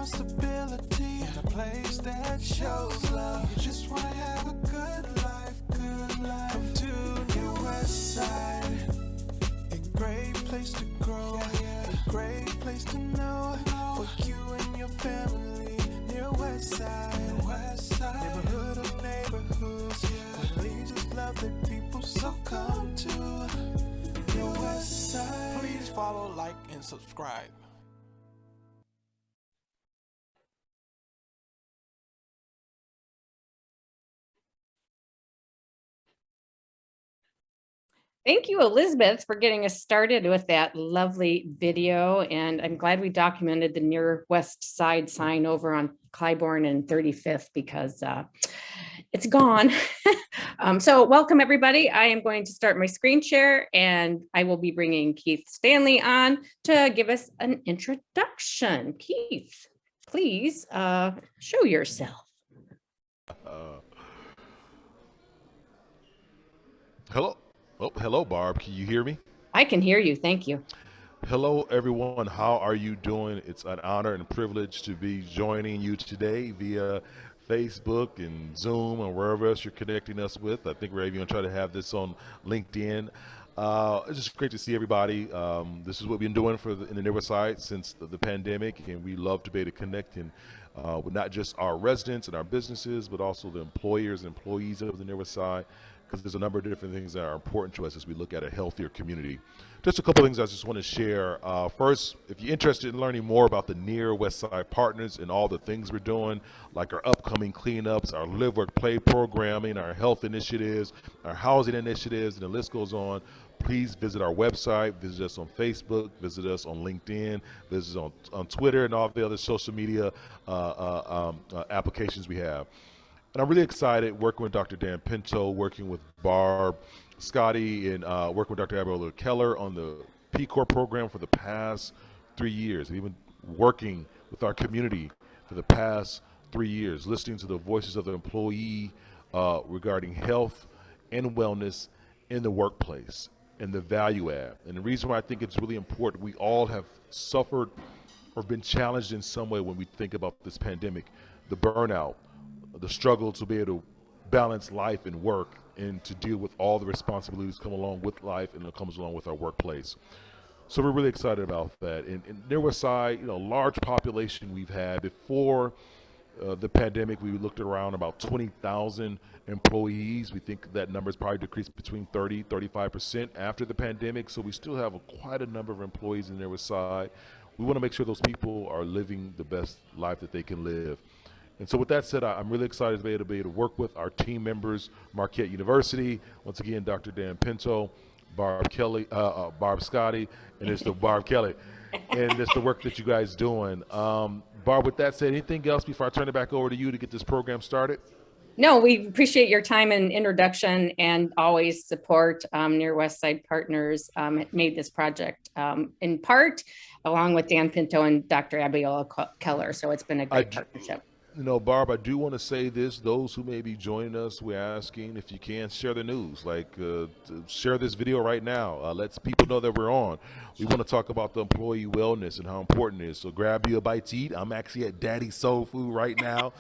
stability and a place that shows love. You just wanna have a good life, good life. Come to New West Side, a great place to grow, a great place to know for you and your family. New West Side, neighborhood of neighborhoods, where leaders love their people, so come to New West Side. Please follow, like, and subscribe. Thank you, Elizabeth, for getting us started with that lovely video. And I'm glad we documented the near west side sign over on Clybourne and 35th because it's gone. So welcome, everybody. I am going to start my screen share and I will be bringing Keith Stanley on to give us an introduction. Keith, please show yourself. Hello. Oh, hello, Barb. Can you hear me? I can hear you. Thank you. Hello, everyone. How are you doing? It's an honor and privilege to be joining you today via Facebook and Zoom and wherever else you're connecting us with. I think we're even going to try to have this on LinkedIn. It's just great to see everybody. This is what we've been doing in the Newer Side since the pandemic, and we love to be able to connect with not just our residents and our businesses, but also the employers and employees of the Newer Side, because there's a number of different things that are important to us as we look at a healthier community. Just a couple of things I just want to share. First, if you're interested in learning more about the Near West Side Partners and all the things we're doing, like our upcoming cleanups, our Live, Work, Play programming, our health initiatives, our housing initiatives, and the list goes on, please visit our website, visit us on Facebook, visit us on LinkedIn, visit us on Twitter and all the other social media applications we have. And I'm really excited working with Dr. Dan Pinto, working with Barb, Scotty, and working with Dr. Abigail Keller on the PCORE program for the past 3 years. We've been working with our community for the past 3 years, listening to the voices of the employee regarding health and wellness in the workplace and the value add. And the reason why I think it's really important, we all have suffered or been challenged in some way when we think about this pandemic, the burnout, the struggle to be able to balance life and work and to deal with all the responsibilities come along with life and it comes along with our workplace. So we're really excited about that. And Near West Side, large population we've had before the pandemic. We looked around about 20,000 employees. We think that number's probably decreased between 35% after the pandemic. So we still have quite a number of employees in Near West Side. We want to make sure those people are living the best life that they can live. And so with that said, I'm really excited to be able to work with our team members, Marquette University, once again, Dr. Dan Pinto, Barb Scotty, and it's the Barb Kelly. And it's the work that you guys doing. Barb, with that said, anything else before I turn it back over to you to get this program started? No, we appreciate your time and introduction and always support. Near West Side Partners made this project in part along with Dan Pinto and Dr. Abigail Keller. So it's been a great partnership. Barb, I do want to say this. Those who may be joining us, we're asking if you can share the news, share this video right now. Let people know that we're on. We want to talk about the employee wellness and how important it is. So grab you a bite to eat. I'm actually at Daddy's Soul Food right now.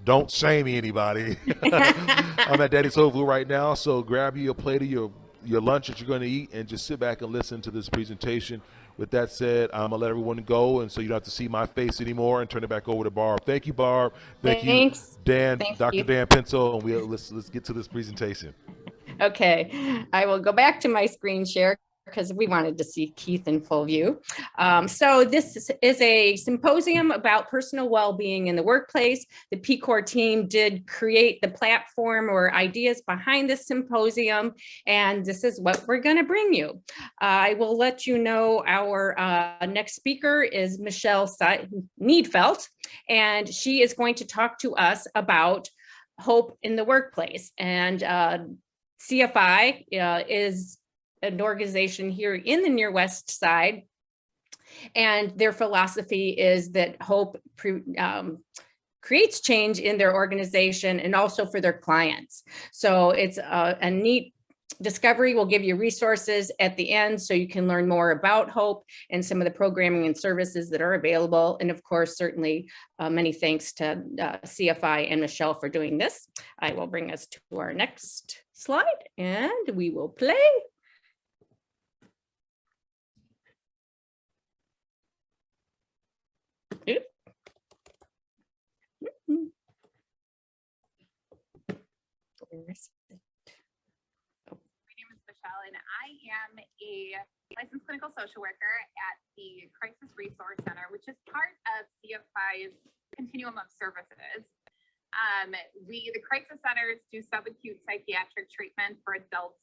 Don't shame me, anybody. I'm at Daddy's Soul Food right now. So grab you a plate of your lunch that you're going to eat and just sit back and listen to this presentation. With that said, I'm going to let everyone go, and so you don't have to see my face anymore, and turn it back over to Barb. Thank you, Barb. Thanks. You, Dan, Dr. Dan Pinto, and let's get to this presentation. Okay, I will go back to my screen share because we wanted to see Keith in full view. So this is a symposium about personal well-being in the workplace. The PCORE team did create the platform or ideas behind this symposium, and this is what we're going to bring you. I will let you know our next speaker is Michelle Needfelt, and she is going to talk to us about hope in the workplace. And CFI is an organization here in the Near West Side, and their philosophy is that hope creates change in their organization and also for their clients. So it's a neat Discovery will give you resources at the end so you can learn more about HOPE and some of the programming and services that are available. And of course, certainly many thanks to CFI and Michelle for doing this. I will bring us to our next slide and we will play. Oops. And I am a licensed clinical social worker at the Crisis Resource Center, which is part of CFI's continuum of services. The crisis centers do subacute psychiatric treatment for adults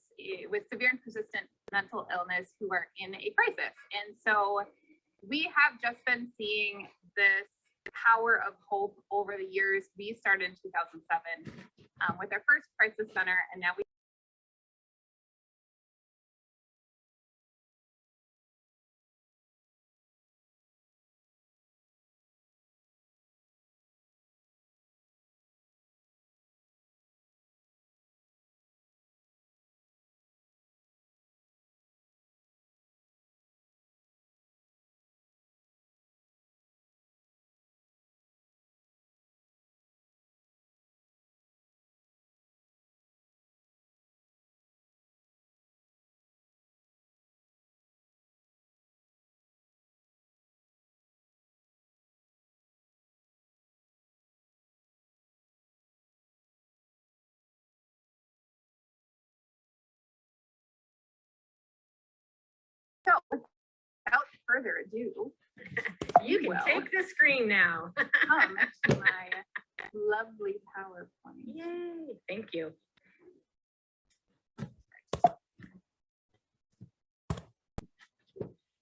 with severe and persistent mental illness who are in a crisis. And so we have just been seeing this power of hope over the years. We started in 2007 with our first crisis center, and now we so without further ado, You can take the screen now. come to my lovely PowerPoint. Yay, thank you.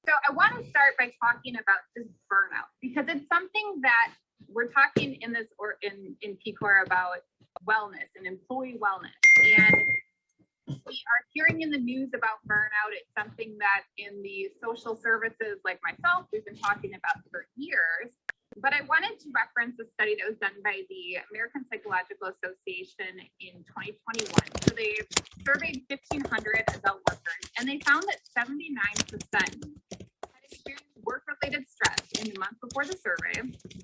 So I want to start by talking about this burnout, because it's something that we're talking in this or in PCORE about wellness and employee wellness. And we are hearing in the news about burnout. It's something that in the social services like myself, we've been talking about for years. But I wanted to reference a study that was done by the American Psychological Association in 2021. So they surveyed 1,500 adult workers, and they found that 79% had experienced work-related stress in the month before the survey.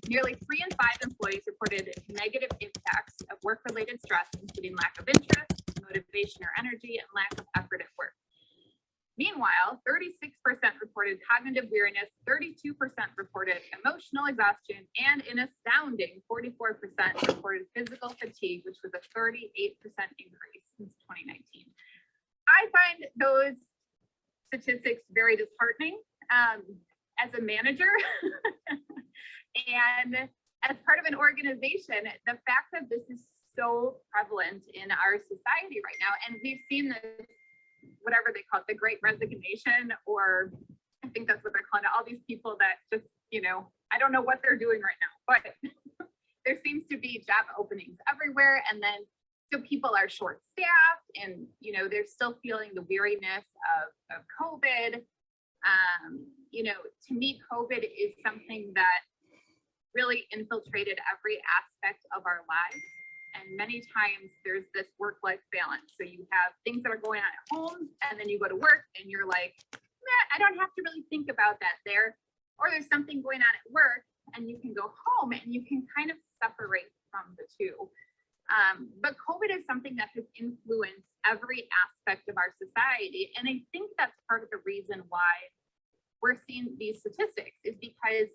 Nearly 3 in 5 employees reported negative impacts of work-related stress, including lack of interest, motivation or energy, and lack of effort at work. Meanwhile, 36% reported cognitive weariness, 32% reported emotional exhaustion, and an astounding 44% reported physical fatigue, which was a 38% increase since 2019. I find those statistics very disheartening as a manager and as part of an organization. The fact that this is so prevalent in our society right now, and we've seen this, whatever they call it, the great resignation, or I think that's what they're calling it, all these people that just, I don't know what they're doing right now, but there seems to be job openings everywhere. And then, so people are short staffed and, they're still feeling the weariness of COVID. To me, COVID is something that really infiltrated every aspect of our lives. And many times there's this work-life balance. So you have things that are going on at home, and then you go to work and you're like, I don't have to really think about that there. Or there's something going on at work and you can go home and you can kind of separate from the two. But COVID is something that has influenced every aspect of our society. And I think that's part of the reason why we're seeing these statistics, is because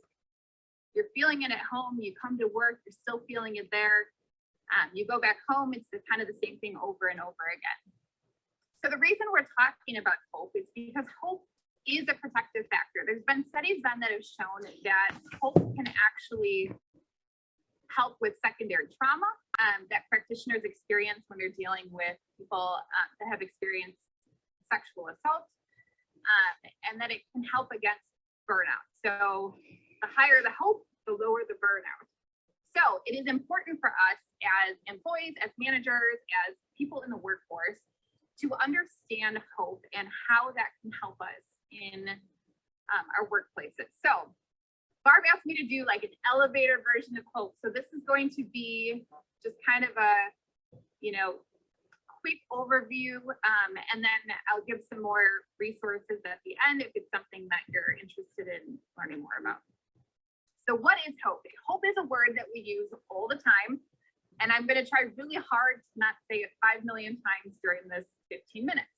you're feeling it at home, you come to work, you're still feeling it there. You go back home, it's kind of the same thing over and over again. So the reason we're talking about hope is because hope is a protective factor. There's been studies done that have shown that hope can actually help with secondary trauma that practitioners experience when they're dealing with people that have experienced sexual assault, and that it can help against burnout. So the higher the hope, the lower the burnout. So it is important for us as employees, as managers, as people in the workforce to understand hope and how that can help us in our workplaces. So Barb asked me to do like an elevator version of hope. So this is going to be just kind of a, quick overview, and then I'll give some more resources at the end if it's something that you're interested in learning more about. So what is hope? Hope is a word that we use all the time, and I'm going to try really hard to not say it 5 million times during this 15 minutes.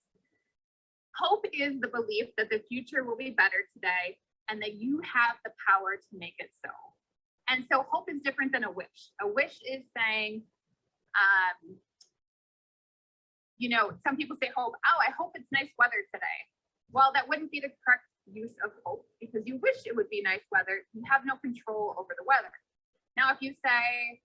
Hope is the belief that the future will be better today and that you have the power to make it so. And so hope is different than a wish. A wish is saying, you know, some people say hope, oh, I hope it's nice weather today. Well, that wouldn't be the correct use of hope because you wish it would be nice weather. You have no control over the weather. Now, if you say,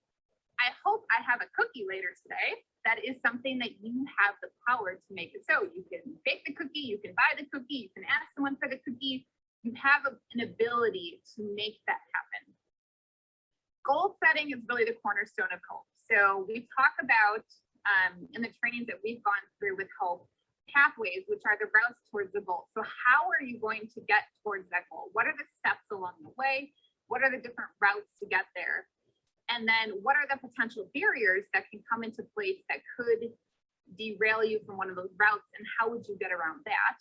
I hope I have a cookie later today, that is something that you have the power to make it so. You can bake the cookie, you can buy the cookie, you can ask someone for the cookie. You have an ability to make that happen. Goal setting is really the cornerstone of hope. So we talk about in the trainings that we've gone through with hope, pathways, which are the routes towards the goal. So how are you going to get towards that goal? What are the steps along the way? What are the different routes to get there? And then what are the potential barriers that can come into place that could derail you from one of those routes, and how would you get around that?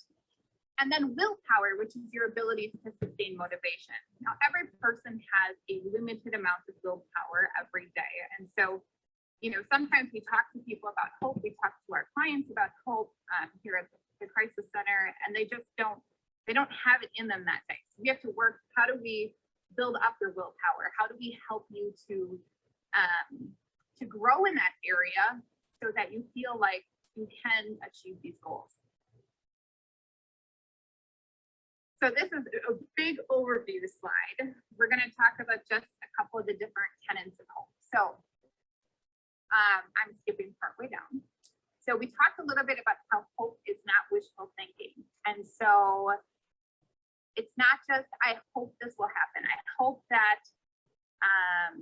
And then willpower, which is your ability to sustain motivation. Now, every person has a limited amount of willpower every day. And so, you know, sometimes we talk to people about hope, we talk to our clients about hope here at the Crisis Center, and they just don't have it in them that day. So we have to work, how do we build up your willpower? How do we help you to grow in that area so that you feel like you can achieve these goals? So this is a big overview slide. We're going to talk about just a couple of the different tenets of hope. So I'm skipping partway down. So we talked a little bit about how hope is not wishful thinking. And so it's not just, I hope this will happen. I hope that I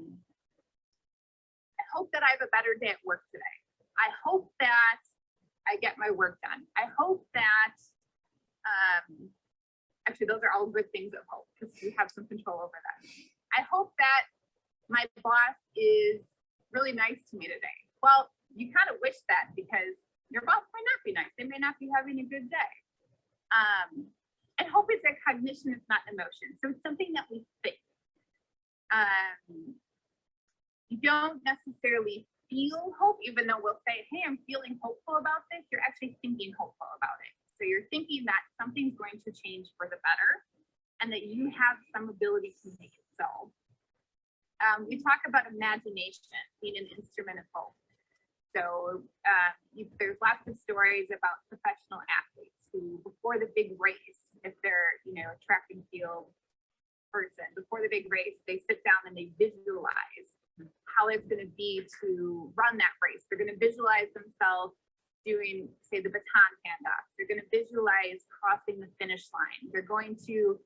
have a better day at work today. I hope that I get my work done. I hope that, actually, those are all good things of hope because we have some control over that. I hope that my boss is really nice to me today. Well, you kind of wish that because your boss might not be nice. They may not be having a good day. And hope is a cognition, it's not emotion. So it's something that we think. You don't necessarily feel hope, even though we'll say, hey, I'm feeling hopeful about this. You're actually thinking hopeful about it. So you're thinking that something's going to change for the better and that you have some ability to make it so. We talk about imagination being an instrument of hope. So there's lots of stories about professional athletes who, before the big race, if they're, you know, a track and field person, before the big race, they sit down and they visualize how it's going to be to run that race. They're going to visualize themselves doing, say, the baton handoff. They're going to visualize crossing the finish line. They're going to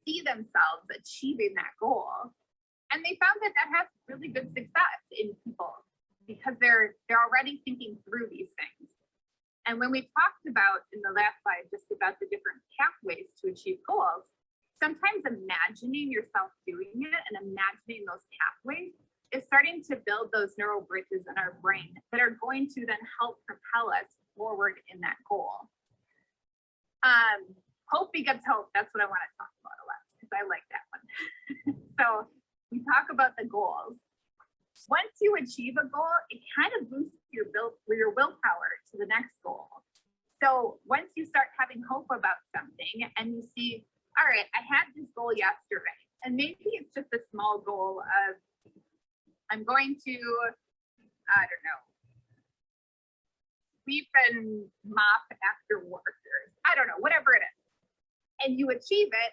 see themselves achieving that goal. And they found that that has really good success in people because they're already thinking through these things. And when we talked about in the last slide just about the different pathways to achieve goals, sometimes imagining yourself doing it and imagining those pathways is starting to build those neural bridges in our brain that are going to then help propel us forward in that goal. Hope begets hope. That's what I want to talk about a lot because I like that one. So we talk about the goals. Once you achieve a goal, it kind of boosts your willpower to the next goal. So once you start having hope about something and you see, all right, I had this goal yesterday, and maybe it's just a small goal of, I'm going to, I don't know, sweep and mop after work, or I don't know, whatever it is. And you achieve it,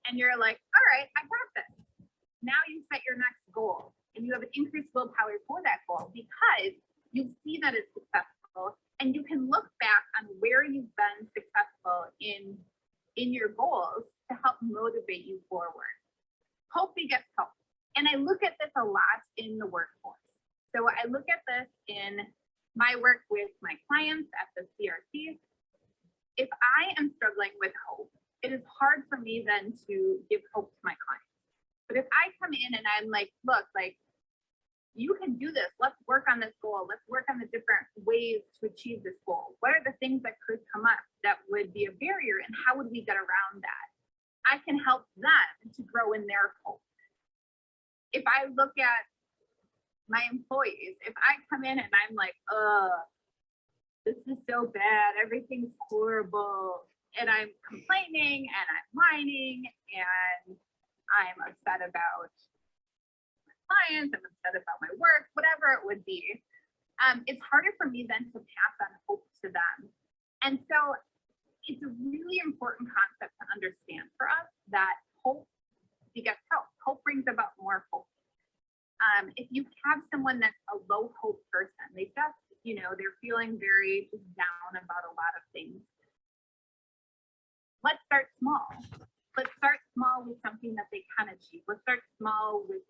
and you're like, all right, I got this. Now you set your next goal, and you have an increased willpower for that goal because you see that it's successful, and you can look back on where you've been successful in your goals to help motivate you forward. Hope begets hope. And I look at this a lot in the workforce. So I look at this in my work with my clients at the CRC. If I am struggling with hope, it is hard for me then to give hope to my clients. But if I come in and I'm like, look, like, you can do this. Let's work on this goal. Let's work on the different ways to achieve this goal. What are the things that could come up that would be a barrier, and how would we get around that? I can help them to grow in their hope. If I look at my employees, if I come in and I'm like, this is so bad, everything's horrible, and I'm complaining and I'm whining and I'm upset about my clients, I'm upset about my work, whatever it would be, it's harder for me then to pass on hope to them. And so it's a really important concept to understand for us that hope begets hope. Hope brings about more hope. If you have someone that's a low hope person, they just, they're feeling very just down about a lot of things. Let's start small. Let's start small with something that they can achieve. Let's start small with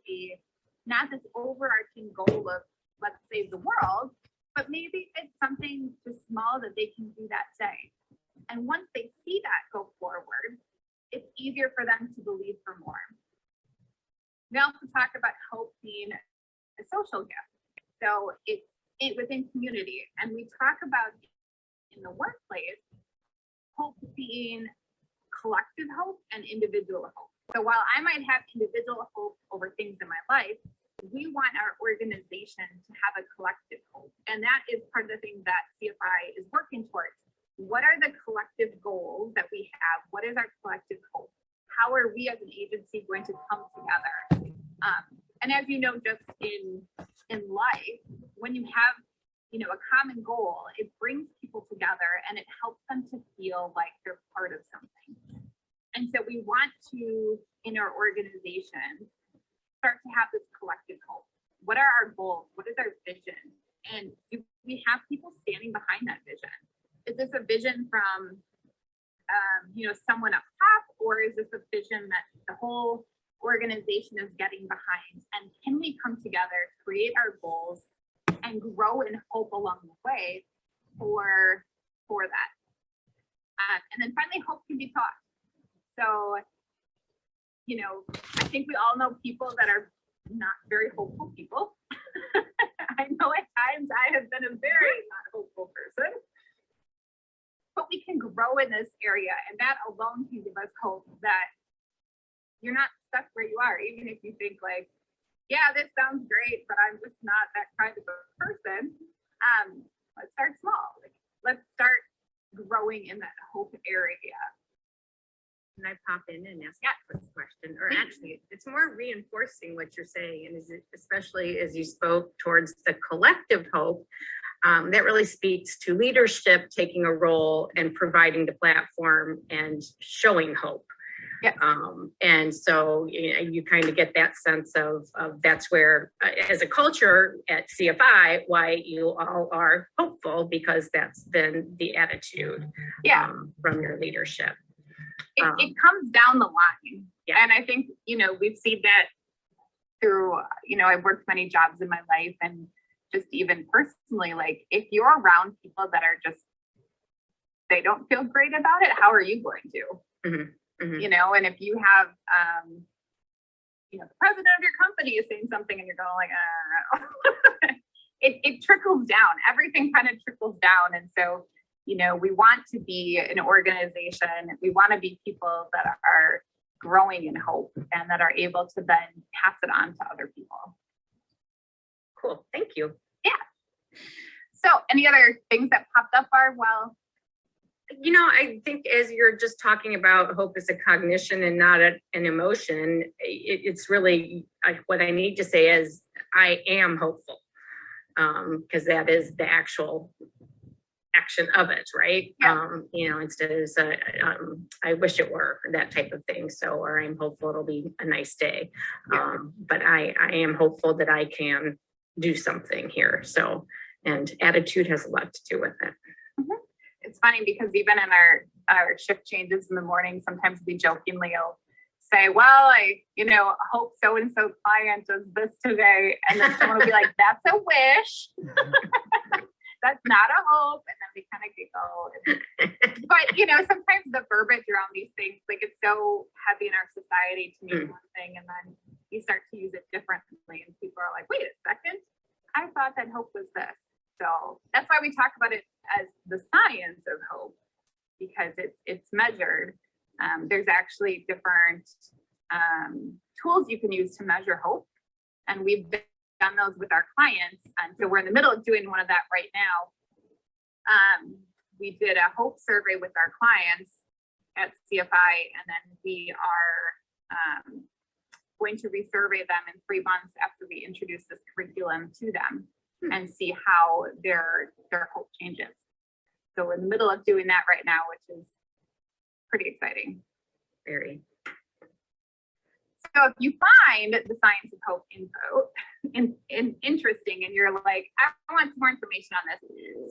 not this overarching goal of, let's save the world, but maybe it's something just small that they can do that day. And once they see that go forward, it's easier for them to believe for more. We also talk about hope being a social gift. So it's within community. And we talk about in the workplace, hope being collective hope and individual hope. So while I might have individual hope over things in my life, we want our organization to have a collective hope. And that is part of the thing that CFI is working towards. What are the collective goals that we have? What is our collective hope? How are we as an agency going to come together? And as you know, just in life, when you have a common goal, it brings people together and it helps them to feel like they're part of something. And so we want to, in our organization, start to have this collective hope. What are our goals? What is our vision? And do we have people standing behind that vision? Is this a vision from someone up top, or is this a vision that the whole organization is getting behind? And can we come together, create our goals, and grow in hope along the way for that? And then finally, hope can be taught. So, I think we all know people that are not very hopeful people. I know at times I have been a very not hopeful person. But we can grow in this area, and that alone can give us hope that you're not stuck where you are, even if you think like, yeah, this sounds great, but I'm just not that kind of a person. Let's start small. Let's start growing in that hope area. Can I pop in and ask a quick question? Or actually, it's more reinforcing what you're saying, and especially as you spoke towards the collective hope. That really speaks to leadership taking a role and providing the platform and showing hope. Yeah. And so you kind of get that sense of that's where, as a culture at CFI, why you all are hopeful, because that's been the attitude from your leadership. It comes down the line. Yeah. And I think, we've seen that through, I've worked many jobs in my life, and just even personally, like if you're around people that are just, they don't feel great about it, how are you going to? Mm-hmm. Mm-hmm. And if you have, the president of your company is saying something and you're going like, it trickles down. Everything kind of trickles down. And so, we want to be an organization. We want to be people that are growing in hope and that are able to then pass it on to other people. Cool. Thank you. Yeah. So any other things that popped up are, well, I think as you're just talking about hope as a cognition and not an emotion, it's really what I need to say is I am hopeful, because that is the actual action of it, right? Yeah. Instead of I wish it were that type of thing. So, or I'm hopeful it'll be a nice day. Yeah. But I am hopeful that I can do something here. So, and attitude has a lot to do with it. Mm-hmm. It's funny because even in our shift changes in the morning, sometimes we jokingly will say, well, I hope so-and-so client does this today. And then someone will be like, that's a wish. That's not a hope. And then we kind of giggle. But, sometimes the verbiage around these things, like it's so heavy in our society to mean one thing. And then you start to use it differently. And people are like, wait a second, thought that hope was this. So that's why we talk about it as the science of hope, because it's measured. There's actually different tools you can use to measure hope. And we've done those with our clients. And so we're in the middle of doing one of that right now. We did a hope survey with our clients at CFI, and then we are going to resurvey them in 3 months after we introduce this curriculum to them and see how their hope changes. So we're in the middle of doing that right now, which is pretty exciting. Very. So if you find the science of hope info interesting and you're like, I want some more information on this,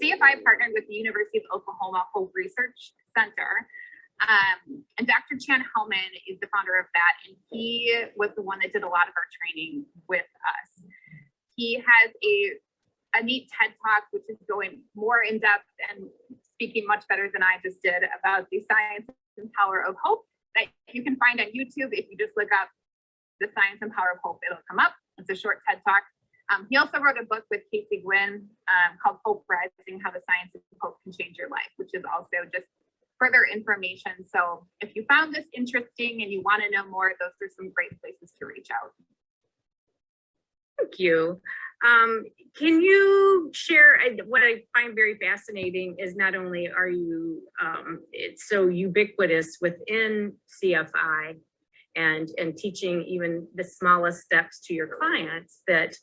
CFI partnered with the University of Oklahoma Hope Research Center. And Dr. Chan Hellman is the founder of that, and he was the one that did a lot of our training with us. He has a neat TED Talk, which is going more in depth and speaking much better than I just did about the science and power of hope, that you can find on YouTube. If you just look up the science and power of hope, it'll come up. It's a short TED Talk. He also wrote a book with Casey Gwynn called Hope Rising, How the Science of Hope Can Change Your Life, which is also just further information. So if you found this interesting and you want to know more, those are some great places to reach out. Thank you. Can you share, what I find very fascinating is not only are you it's so ubiquitous within CFI and teaching even the smallest steps to your clients, that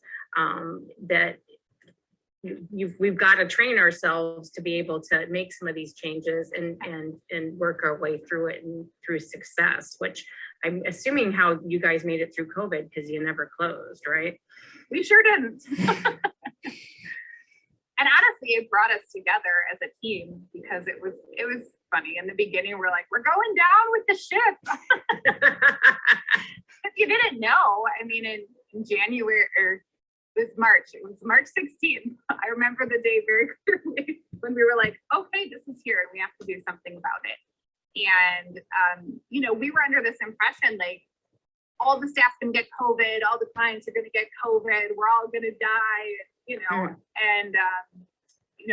we've got to train ourselves to be able to make some of these changes and work our way through it and through success, which I'm assuming how you guys made it through COVID, because you never closed, right? We sure didn't. And honestly, it brought us together as a team, because it was funny. In the beginning, we're like, we're going down with the ship. If you didn't know, I mean, in January, or it was March 16th. I remember the day very clearly when we were like, okay, this is here and we have to do something about it. And, we were under this impression, like, all the staff can get COVID, all the clients are going to get COVID, we're all going to die, and,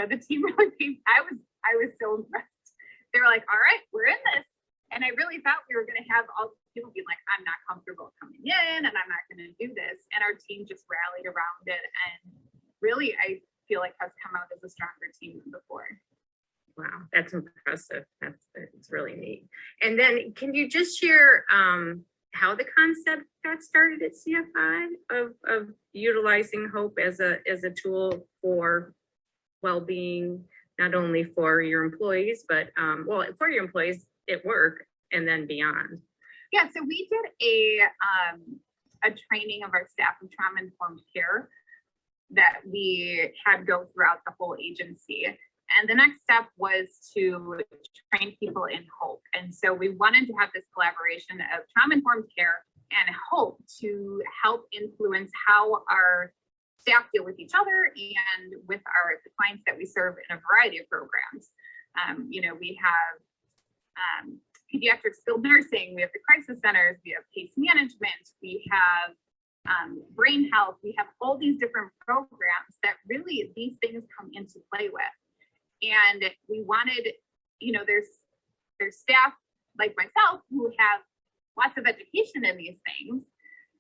the team really came. I was so impressed. They were like, all right, we're in this. And I really thought we were going to have all the people being like, I'm not comfortable coming in and I'm not going to do this. And our team just rallied around it. And really, I feel like has come out as a stronger team than before. Wow, that's impressive. That's really neat. And then can you just share how the concept got started at CFI of utilizing hope as a tool for well-being, not only for your employees, but for your employees at work and then beyond? Yeah, so we did a training of our staff of trauma-informed care that we had go throughout the whole agency. And the next step was to train people in hope. And so we wanted to have this collaboration of trauma-informed care and hope to help influence how our staff deal with each other and with the clients that we serve in a variety of programs. We have pediatric skilled nursing, we have the crisis centers, we have case management, we have brain health, we have all these different programs that really these things come into play with. And we wanted, there's staff like myself who have lots of education in these things.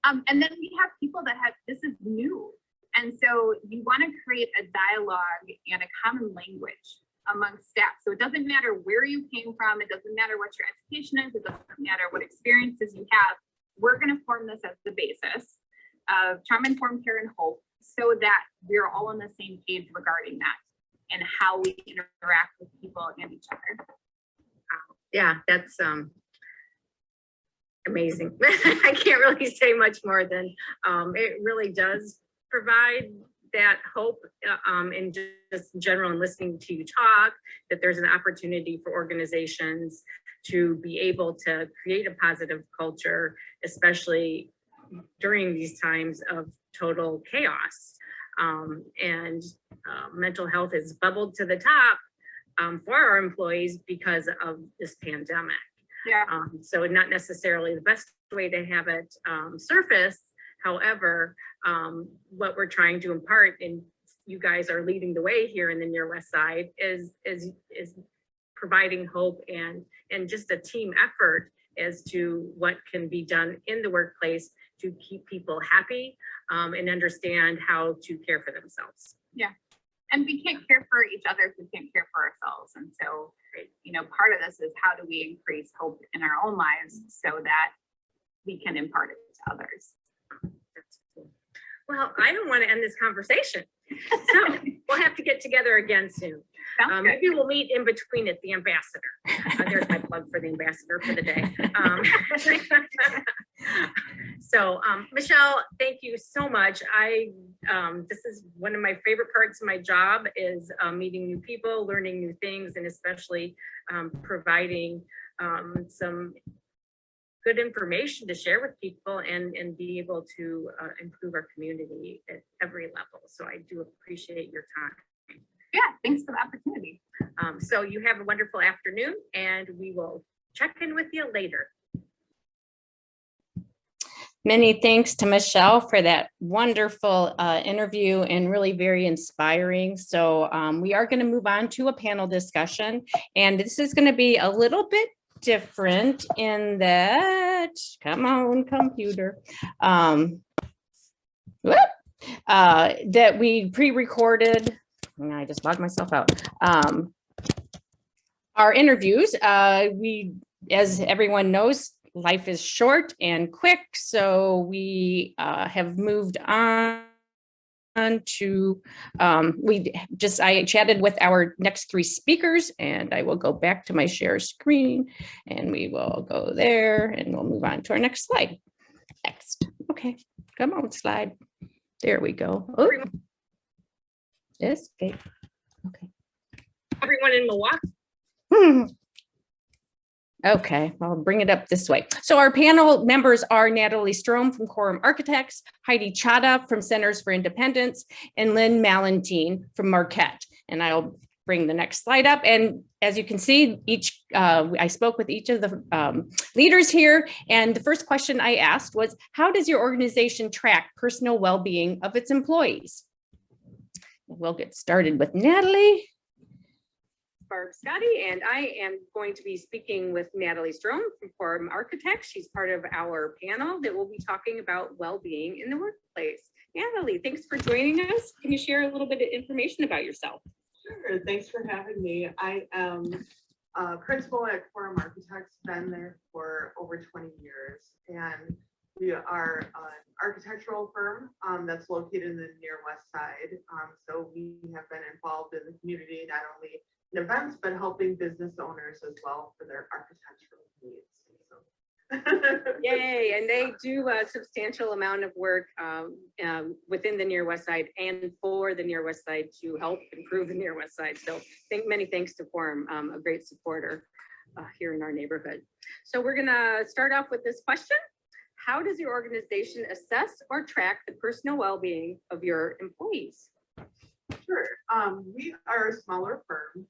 And then we have people that this is new. And so you want to create a dialogue and a common language among staff. So it doesn't matter where you came from. It doesn't matter what your education is. It doesn't matter what experiences you have. We're going to form this as the basis of trauma-informed care and hope so that we're all on the same page regarding that and how we interact with people and each other. Yeah, that's amazing. I can't really say much more than it really does provide that hope in just general, and listening to you talk, that there's an opportunity for organizations to be able to create a positive culture, especially during these times of total chaos. Mental health has bubbled to the top for our employees because of this pandemic. Yeah. So not necessarily the best way to have it surface. However, what we're trying to impart in you guys are leading the way here in the near West Side is providing hope and just a team effort as to what can be done in the workplace to keep people happy and understand how to care for themselves. Yeah. And we can't care for each other if we can't care for ourselves. And so, you know, part of this is how do we increase hope in our own lives so that we can impart it to others. That's cool. Well, I don't want to end this conversation. So we'll have to get together again soon. Maybe we'll meet in between at the Ambassador. There's my plug for the Ambassador for the day. So Michelle, thank you so much. This is one of my favorite parts of my job is meeting new people, learning new things, and especially providing some good information to share with people and be able to improve our community at every level. So I do appreciate your time. Yeah, thanks for the opportunity. So you have a wonderful afternoon and we will check in with you later. Many thanks to Michelle for that wonderful interview and really very inspiring. So we are going to move on to a panel discussion, and this is going to be a little bit different in that, come on, computer, that we pre-recorded. I just logged myself out. Our interviews, as everyone knows, life is short and quick, so we have moved on to, I chatted with our next three speakers, and I will go back to my share screen, and we will go there, and we'll move on to our next slide. Next. Okay, come on, slide. There we go. Oh. Escape. Okay. Everyone in Milwaukee. Okay, I'll bring it up this way. So our panel members are Natalie Strom from Quorum Architects, Heidi Chada from Centers for Independence, and Lynn Malentine from Marquette. And I'll bring the next slide up. And as you can see, I spoke with each of the leaders here. And the first question I asked was, how does your organization track personal well-being of its employees? We'll get started with Natalie. Barb Scotty, and I am going to be speaking with Natalie Strom from Quorum Architects. She's part of our panel that will be talking about well-being in the workplace. Natalie, thanks for joining us. Can you share a little bit of information about yourself? Sure, thanks for having me. I am a principal at Quorum Architects, been there for over 20 years, and we are an architectural firm that's located in the near West Side. So we have been involved in the community, not only in events, but helping business owners as well for their architectural needs. So. Yay, and they do a substantial amount of work within the near West Side and for the near West Side to help improve the near West Side. So many thanks to Quorum, a great supporter here in our neighborhood. So we're gonna start off with this question. How does your organization assess or track the personal well-being of your employees? Sure. We are a smaller firm,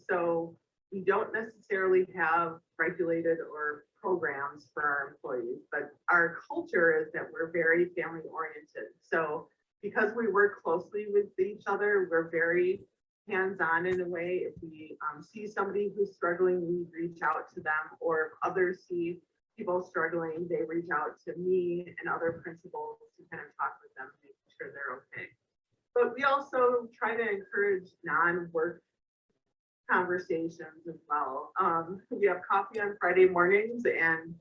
so we don't necessarily have regulated or programs for our employees, but our culture is that we're very family oriented. So because we work closely with each other, we're very hands-on in a way. If we see somebody who's struggling, we reach out to them, or if others see people struggling, they reach out to me and other principals to kind of talk with them, make sure they're okay. But we also try to encourage non-work conversations as well. We have coffee on Friday mornings and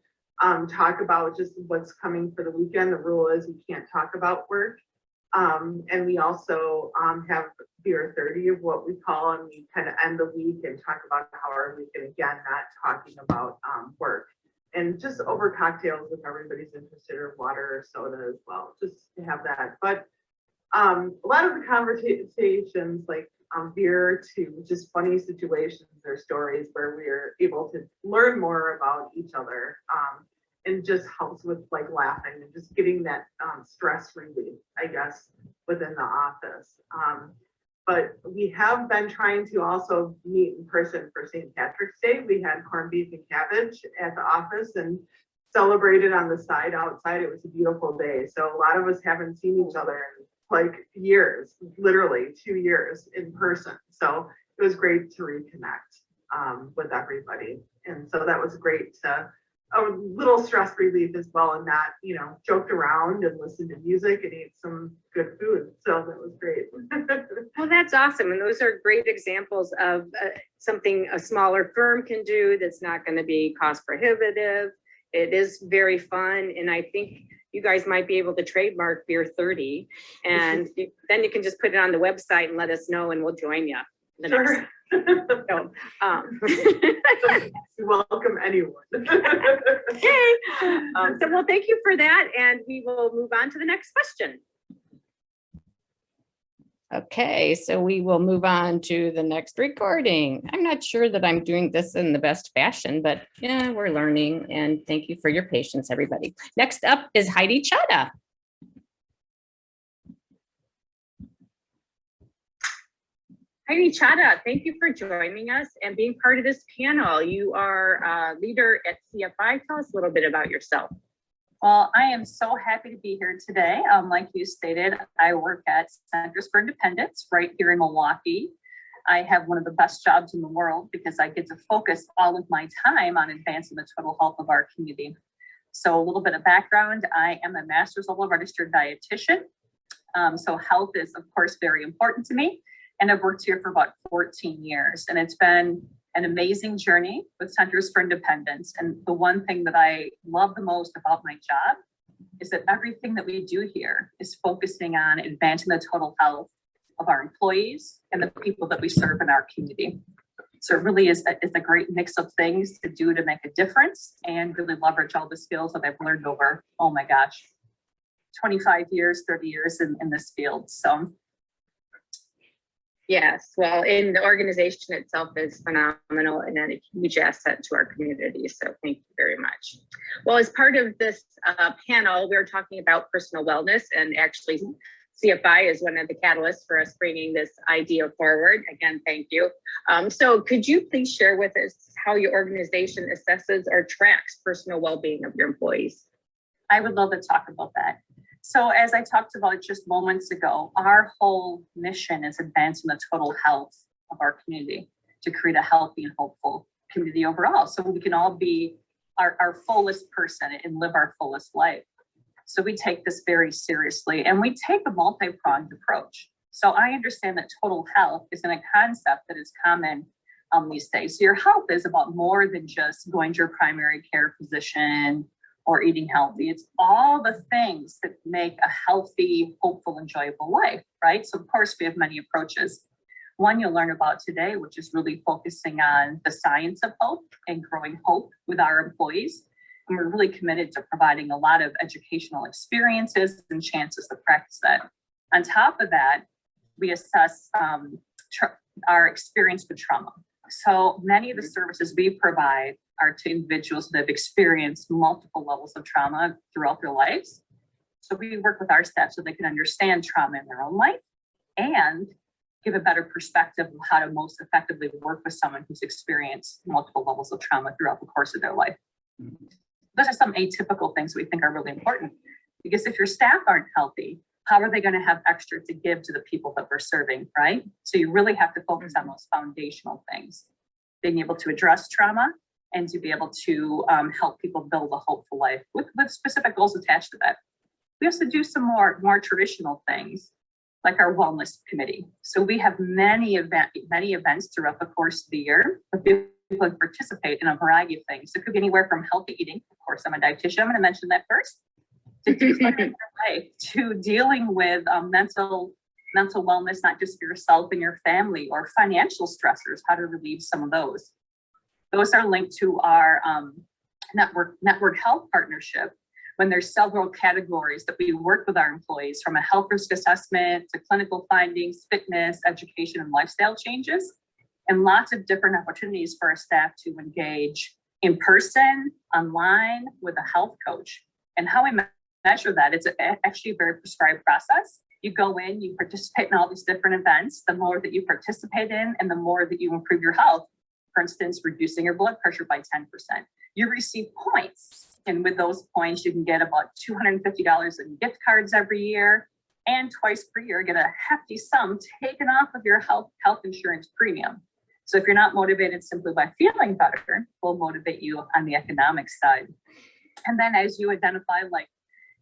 talk about just what's coming for the weekend. The rule is we can't talk about work. And we also have beer 30 of what we call, and we kind of end the week and talk about how our week, and again, not talking about work. And just over cocktails if everybody's interested, or water or soda as well, just to have that. But a lot of the conversations, like veer to just funny situations or stories where we're able to learn more about each other, and just helps with like laughing and just getting that stress relief, I guess, within the office. But we have been trying to also meet in person for St. Patrick's Day. We had corned beef and cabbage at the office and celebrated on the side outside. It was a beautiful day. So a lot of us haven't seen each other in like years, literally 2 years in person. So it was great to reconnect with everybody. And so that was great to a little stress relief as well, and not, joked around and listened to music and ate some good food. So that was great. Well, that's awesome. And those are great examples of something a smaller firm can do that's not going to be cost prohibitive. It is very fun. And I think you guys might be able to trademark Beer 30. And then you can just put it on the website and let us know, and we'll join you. Sure. So, Welcome anyone. okay. Well, thank you for that. And we will move on to the next question. Okay, so we will move on to the next recording. I'm not sure that I'm doing this in the best fashion, but yeah, we're learning, and thank you for your patience, everybody. Next up is Heidi Chada. Heidi Chada, thank you for joining us and being part of this panel. You are a leader at CFI. Tell us a little bit about yourself. Well, I am so happy to be here today. Like you stated, I work at Centers for Independence right here in Milwaukee. I have one of the best jobs in the world because I get to focus all of my time on advancing the total health of our community. So a little bit of background, I am a master's level registered dietitian. So health is, of course, very important to me. And I've worked here for about 14 years. And it's been an amazing journey with Centers for Independence. And the one thing that I love the most about my job is that everything that we do here is focusing on advancing the total health of our employees and the people that we serve in our community. So it really is a great mix of things to do to make a difference and really leverage all the skills that I've learned over, oh my gosh, 25 years, 30 years in this field. So yes, well, and the organization itself is phenomenal and a huge asset to our community. So thank you very much. Well, as part of this panel, we're talking about personal wellness, and actually CFI is one of the catalysts for us bringing this idea forward. Again, thank you. So could you please share with us how your organization assesses or tracks personal well-being of your employees? I would love to talk about that. So as I talked about just moments ago, our whole mission is advancing the total health of our community to create a healthy and hopeful community overall, so we can all be our fullest person and live our fullest life. So we take this very seriously, and we take a multi-pronged approach. So I understand that total health isn't a concept that is common these days. So your health is about more than just going to your primary care physician or eating healthy. It's all the things that make a healthy, hopeful, enjoyable life, right? So of course we have many approaches. One you'll learn about today, which is really focusing on the science of hope and growing hope with our employees. And we're really committed to providing a lot of educational experiences and chances to practice that. On top of that, we assess our experience with trauma. So many of the services we provide are to individuals that have experienced multiple levels of trauma throughout their lives. So we work with our staff so they can understand trauma in their own life and give a better perspective of how to most effectively work with someone who's experienced multiple levels of trauma throughout the course of their life. Those are some atypical things we think are really important, because if your staff aren't healthy, how are they going to have extra to give to the people that we're serving, right? So you really have to focus on those foundational things, being able to address trauma and to be able to help people build a hopeful life with specific goals attached to that. We also do some more traditional things, like our wellness committee. So we have many events throughout the course of the year, but people can participate in a variety of things. It could be anywhere from healthy eating. Of course, I'm a dietitian. I'm going to mention that first. To dealing with mental wellness, not just for yourself and your family, or financial stressors, how to relieve some of those. Those are linked to our network health partnership, when there's several categories that we work with our employees, from a health risk assessment to clinical findings, fitness, education, and lifestyle changes, and lots of different opportunities for our staff to engage in person, online, with a health coach. And how we measure that, it's actually a very prescribed process. You go in, you participate in all these different events. The more that you participate in and the more that you improve your health, for instance, reducing your blood pressure by 10%, you receive points. And with those points, you can get about $250 in gift cards every year. And twice per year, get a hefty sum taken off of your health insurance premium. So if you're not motivated simply by feeling better, we'll motivate you on the economic side. And then as you identify, like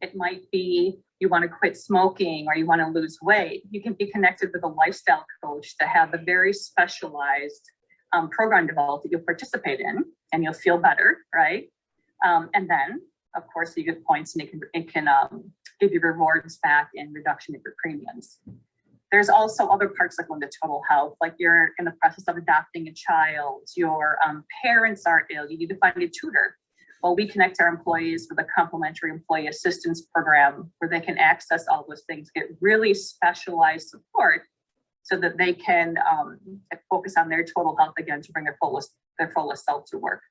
it might be you want to quit smoking or you want to lose weight, you can be connected with a lifestyle coach to have a very specialized program developed that you'll participate in and you'll feel better, right? And then, of course, you get points and it can give you rewards back in reduction of your premiums. There's also other parts that go into total health, like you're in the process of adopting a child, your parents are ill, you need to find a tutor. Well, we connect our employees with a complimentary employee assistance program where they can access all those things, get really specialized support so that they can focus on their total health again to bring their fullest self to work.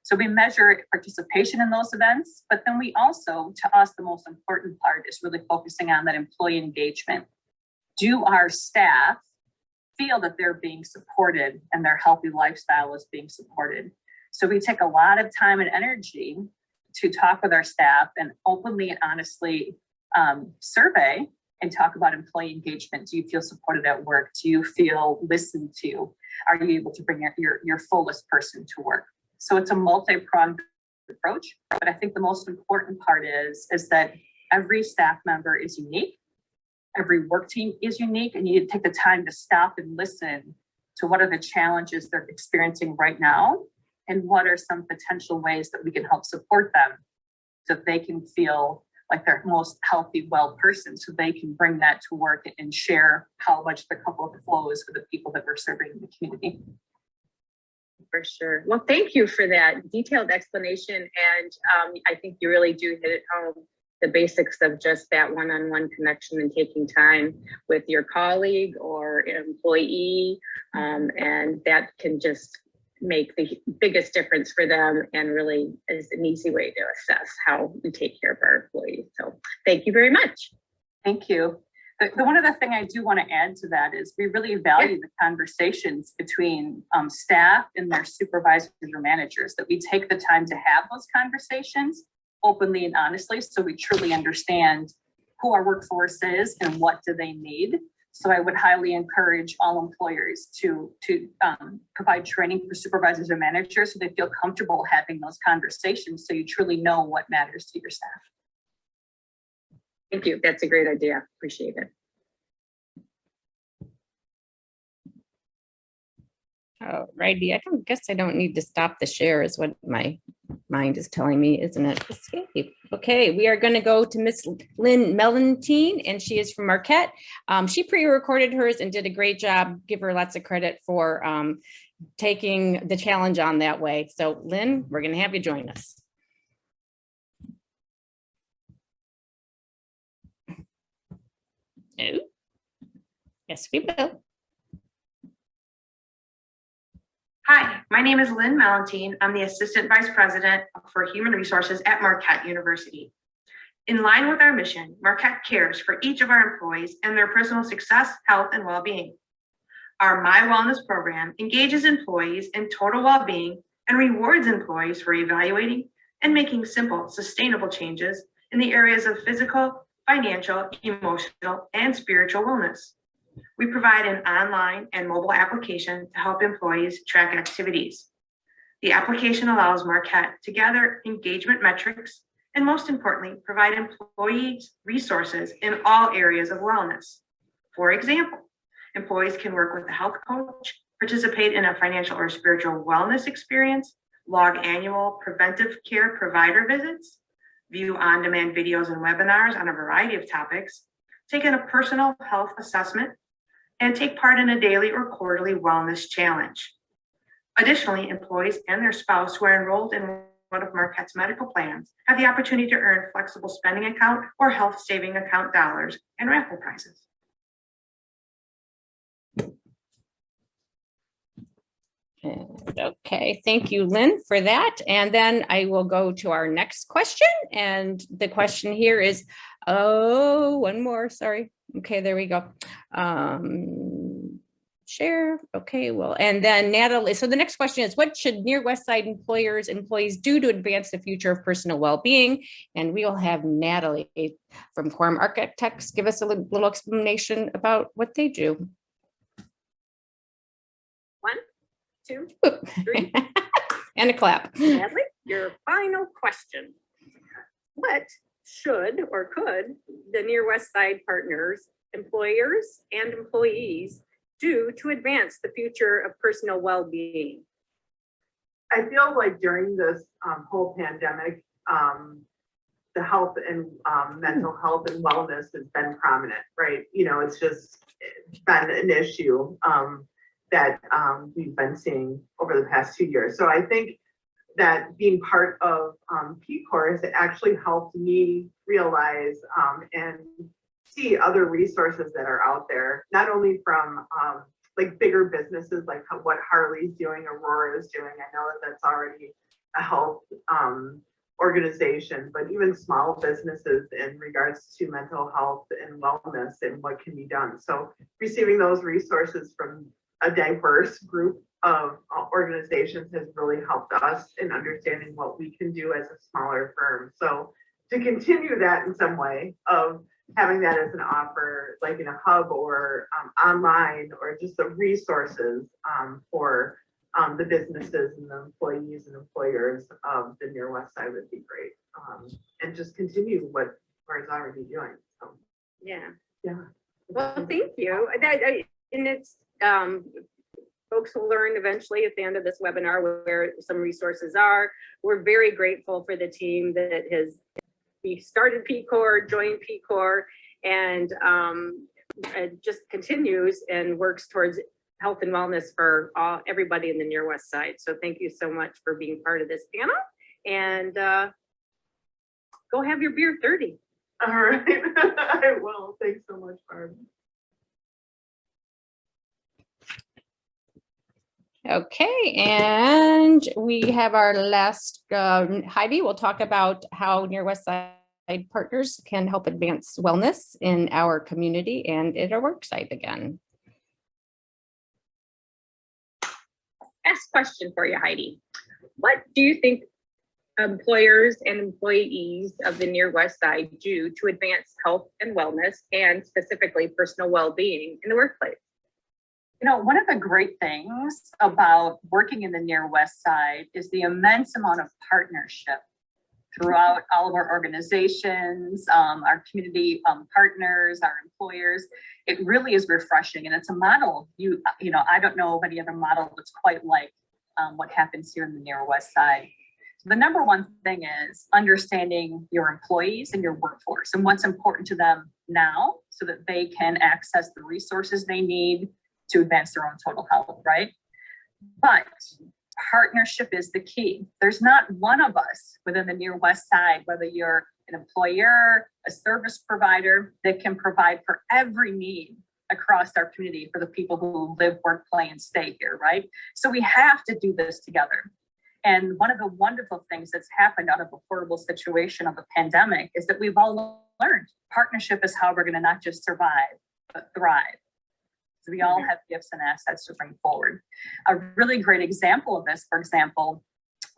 So we measure participation in those events, but then we also, to us, the most important part is really focusing on that employee engagement. Do our staff feel that they're being supported and their healthy lifestyle is being supported? So we take a lot of time and energy to talk with our staff and openly and honestly survey and talk about employee engagement. Do you feel supported at work? Do you feel listened to? Are you able to bring your fullest person to work? So it's a multi-pronged approach, but I think the most important part is that every staff member is unique. Every work team is unique, and you need to take the time to stop and listen to what are the challenges they're experiencing right now, and what are some potential ways that we can help support them so that they can feel like their most healthy, well person, so they can bring that to work and share how much the couple of flows for the people that we're serving in the community. For sure. Well, thank you for that detailed explanation. And I think you really do hit it home, the basics of just that one-on-one connection and taking time with your colleague or employee. And that can just make the biggest difference for them and really is an easy way to assess how we take care of our employees. So thank you very much. Thank you. The one other thing I do want to add to that is we really value the conversations between staff and their supervisors or managers, that we take the time to have those conversations openly and honestly, so we truly understand who our workforce is and what do they need. So I would highly encourage all employers to provide training for supervisors and managers so they feel comfortable having those conversations, so you truly know what matters to your staff. Thank you. That's a great idea. Appreciate it. All righty. I guess I don't need to stop the share is what my mind is telling me, isn't it? Escape. Okay, we are going to go to Miss Lynn Mellentine, and she is from Marquette. She pre-recorded hers and did a great job. Give her lots of credit for taking the challenge on that way. So Lynn, we're going to have you join us. Oh, yes, we will. Hi, my name is Lynn Mellentine. I'm the Assistant Vice President for Human Resources at Marquette University. In line with our mission, Marquette cares for each of our employees and their personal success, health, and well-being. Our My Wellness program engages employees in total well-being and rewards employees for evaluating and making simple, sustainable changes in the areas of physical, financial, emotional, and spiritual wellness. We provide an online and mobile application to help employees track activities. The application allows Marquette to gather engagement metrics and, most importantly, provide employees resources in all areas of wellness. For example, employees can work with a health coach, participate in a financial or spiritual wellness experience, log annual preventive care provider visits, view on-demand videos and webinars on a variety of topics, take in a personal health assessment, and take part in a daily or quarterly wellness challenge. Additionally, employees and their spouse who are enrolled in one of Marquette's medical plans have the opportunity to earn flexible spending account or health saving account dollars and raffle prizes. Okay, thank you, Lynn, for that. And then I will go to our next question. And the question here is, one more, sorry. Okay, there we go. share. Okay, well, and then Natalie, so the next question is, what should near West Side employees do to advance the future of personal well-being? And we will have Natalie from Quorum Architects give us a little explanation about what they do. 1, 2, 3. And a clap. Natalie, your final question. What should or could the Near West Side partners, employers, and employees do to advance the future of personal well-being? I feel like during this whole pandemic, the health and mental health and wellness has been prominent, right? You know, it's been an issue that we've been seeing over the past 2 years. So I think that being part of PCORE has actually helped me realize and see other resources that are out there, not only from like bigger businesses, like what Harley's doing, Aurora is doing. I know that that's already a health organization, but even small businesses in regards to mental health and wellness and what can be done. So receiving those resources from a diverse group of organizations has really helped us in understanding what we can do as a smaller firm. So to continue that in some way of having that as an offer, like in a hub or online, or just the resources for the businesses and the employees and employers of the Near West Side would be great. And just continue what we're already doing. So, Yeah. yeah. Well, thank you. And it's, folks will learn eventually at the end of this webinar where some resources are. We're very grateful for the team that has started PCORE, joined PCORE, and it just continues and works towards health and wellness for everybody in the Near West Side. So thank you so much for being part of this panel, and go have your beer 30. All right. I will. Thanks so much, Barb. Okay, and we have our last, Heidi will talk about how Near West Side partners can help advance wellness in our community and at our work site again. Last question for you, Heidi. What do you think employers and employees of the Near West Side do to advance health and wellness, and specifically personal well-being in the workplace? You know, one of the great things about working in the Near West Side is the immense amount of partnership throughout all of our organizations, our community partners, our employers. It really is refreshing, and it's a model. You know, I don't know of any other model that's quite like what happens here in the Near West Side. So the number one thing is understanding your employees and your workforce and what's important to them now, so that they can access the resources they need to advance their own total health, right? But partnership is the key. There's not one of us within the Near West Side, whether you're an employer, a service provider, that can provide for every need across our community for the people who live, work, play, and stay here, right? So we have to do this together. And one of the wonderful things that's happened out of a horrible situation of the pandemic is that we've all learned partnership is how we're going to not just survive, but thrive. So we all have gifts and assets to bring forward. A really great example of this, for example,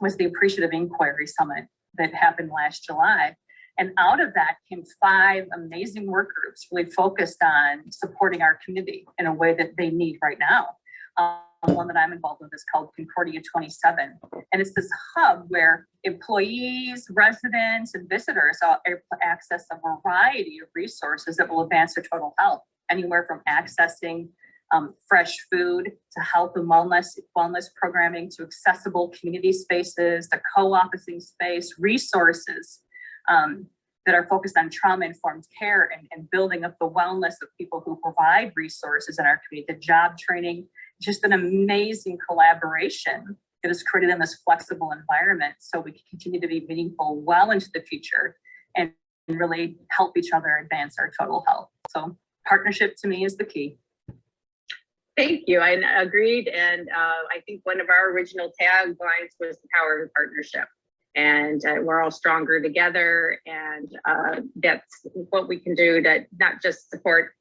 was the Appreciative Inquiry Summit that happened last July. And out of that came 5 amazing work groups really focused on supporting our community in a way that they need right now. One that I'm involved with is called Concordia 27. And it's this hub where employees, residents, and visitors are able to access a variety of resources that will advance their total health, anywhere from accessing fresh food to health and wellness programming, to accessible community spaces, to co-oping space, resources that are focused on trauma-informed care and building up the wellness of people who provide resources in our community, the job training. Just an amazing collaboration that is created in this flexible environment, so we can continue to be meaningful well into the future and really help each other advance our total health. So partnership to me is the key. Thank you. I agreed. And I think one of our original taglines was the power of partnership. And we're all stronger together. And that's what we can do to not just support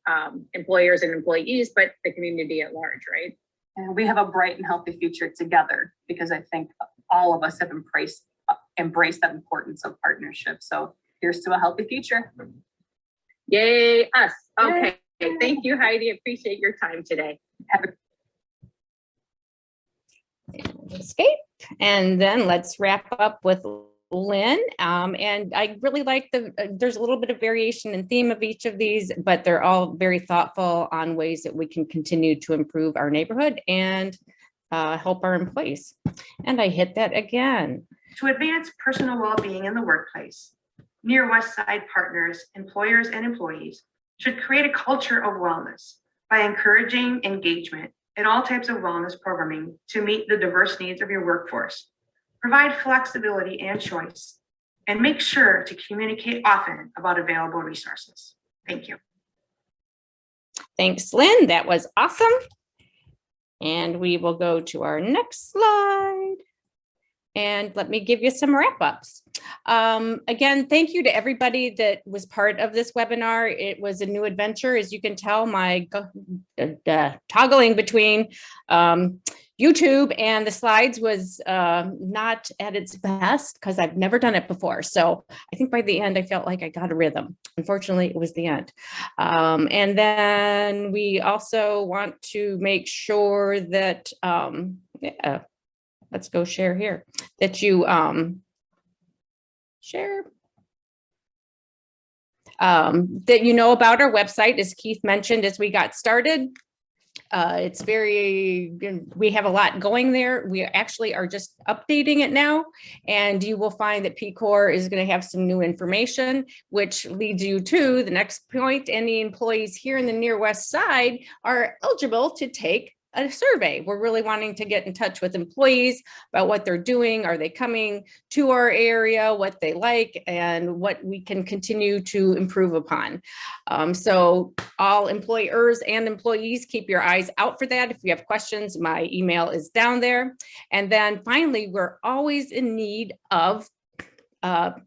employers and employees, but the community at large, right? And we have a bright and healthy future together, because I think all of us have embraced that importance of partnership. So here's to a healthy future. Yay, us. Okay. Thank you, Heidi. Appreciate your time today. Have a Escape. And then let's wrap up with Lynn. And I really like there's a little bit of variation in theme of each of these, but they're all very thoughtful on ways that we can continue to improve our neighborhood and help our employees. And I hit that again. To advance personal well-being in the workplace, Near West Side partners, employers, and employees should create a culture of wellness by encouraging engagement in all types of wellness programming to meet the diverse needs of your workforce. Provide flexibility and choice, and make sure to communicate often about available resources. Thank you. Thanks, Lynn. That was awesome. And we will go to our next slide. And let me give you some wrap-ups. Again, thank you to everybody that was part of this webinar. It was a new adventure. As you can tell, my toggling between YouTube and the slides was not at its best because I've never done it before. So I think by the end, I felt like I got a rhythm. Unfortunately, it was the end. And then we also want to make sure that, let's go share here, that you share. That you know about our website, as Keith mentioned as we got started. It's we have a lot going there. We actually are just updating it now, and you will find that PCORE is going to have some new information, which leads you to the next point. Any employees here in the Near West Side are eligible to take a survey. We're really wanting to get in touch with employees about what they're doing. Are they coming to our area, what they like, and what we can continue to improve upon. So all employers and employees, keep your eyes out for that. If you have questions, my email is down there. And then finally, we're always in need of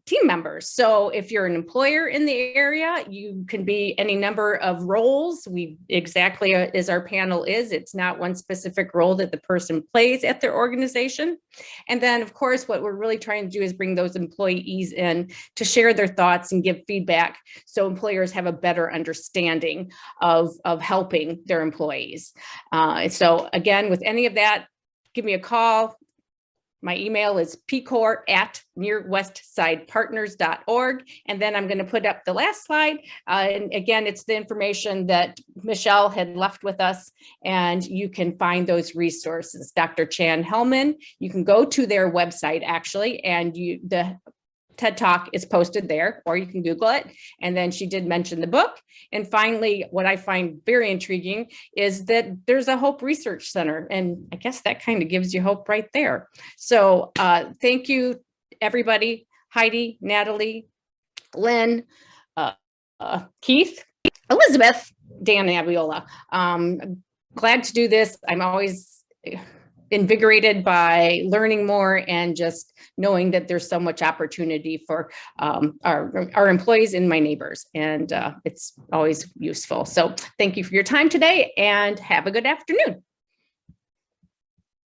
team members. So if you're an employer in the area, you can be any number of roles. We exactly as our panel is, it's not one specific role that the person plays at their organization. And then of course, what we're really trying to do is bring those employees in to share their thoughts and give feedback so employers have a better understanding of helping their employees. So again, with any of that, give me a call. My email is pcore@nearwestsidepartners.org. And then I'm going to put up the last slide. And again, it's the information that Michelle had left with us, and you can find those resources. Dr. Chan Hellman, you can go to their website actually, and the TED Talk is posted there, or you can Google it. And then she did mention the book. And finally, what I find very intriguing is that there's a Hope Research Center. And I guess that kind of gives you hope right there. So thank you, everybody. Heidi, Natalie, Lynn, Keith, Elizabeth, Dan Aviola. Glad to do this. I'm always invigorated by learning more and just knowing that there's so much opportunity for our employees and my neighbors, and it's always useful. So thank you for your time today, and have a good afternoon.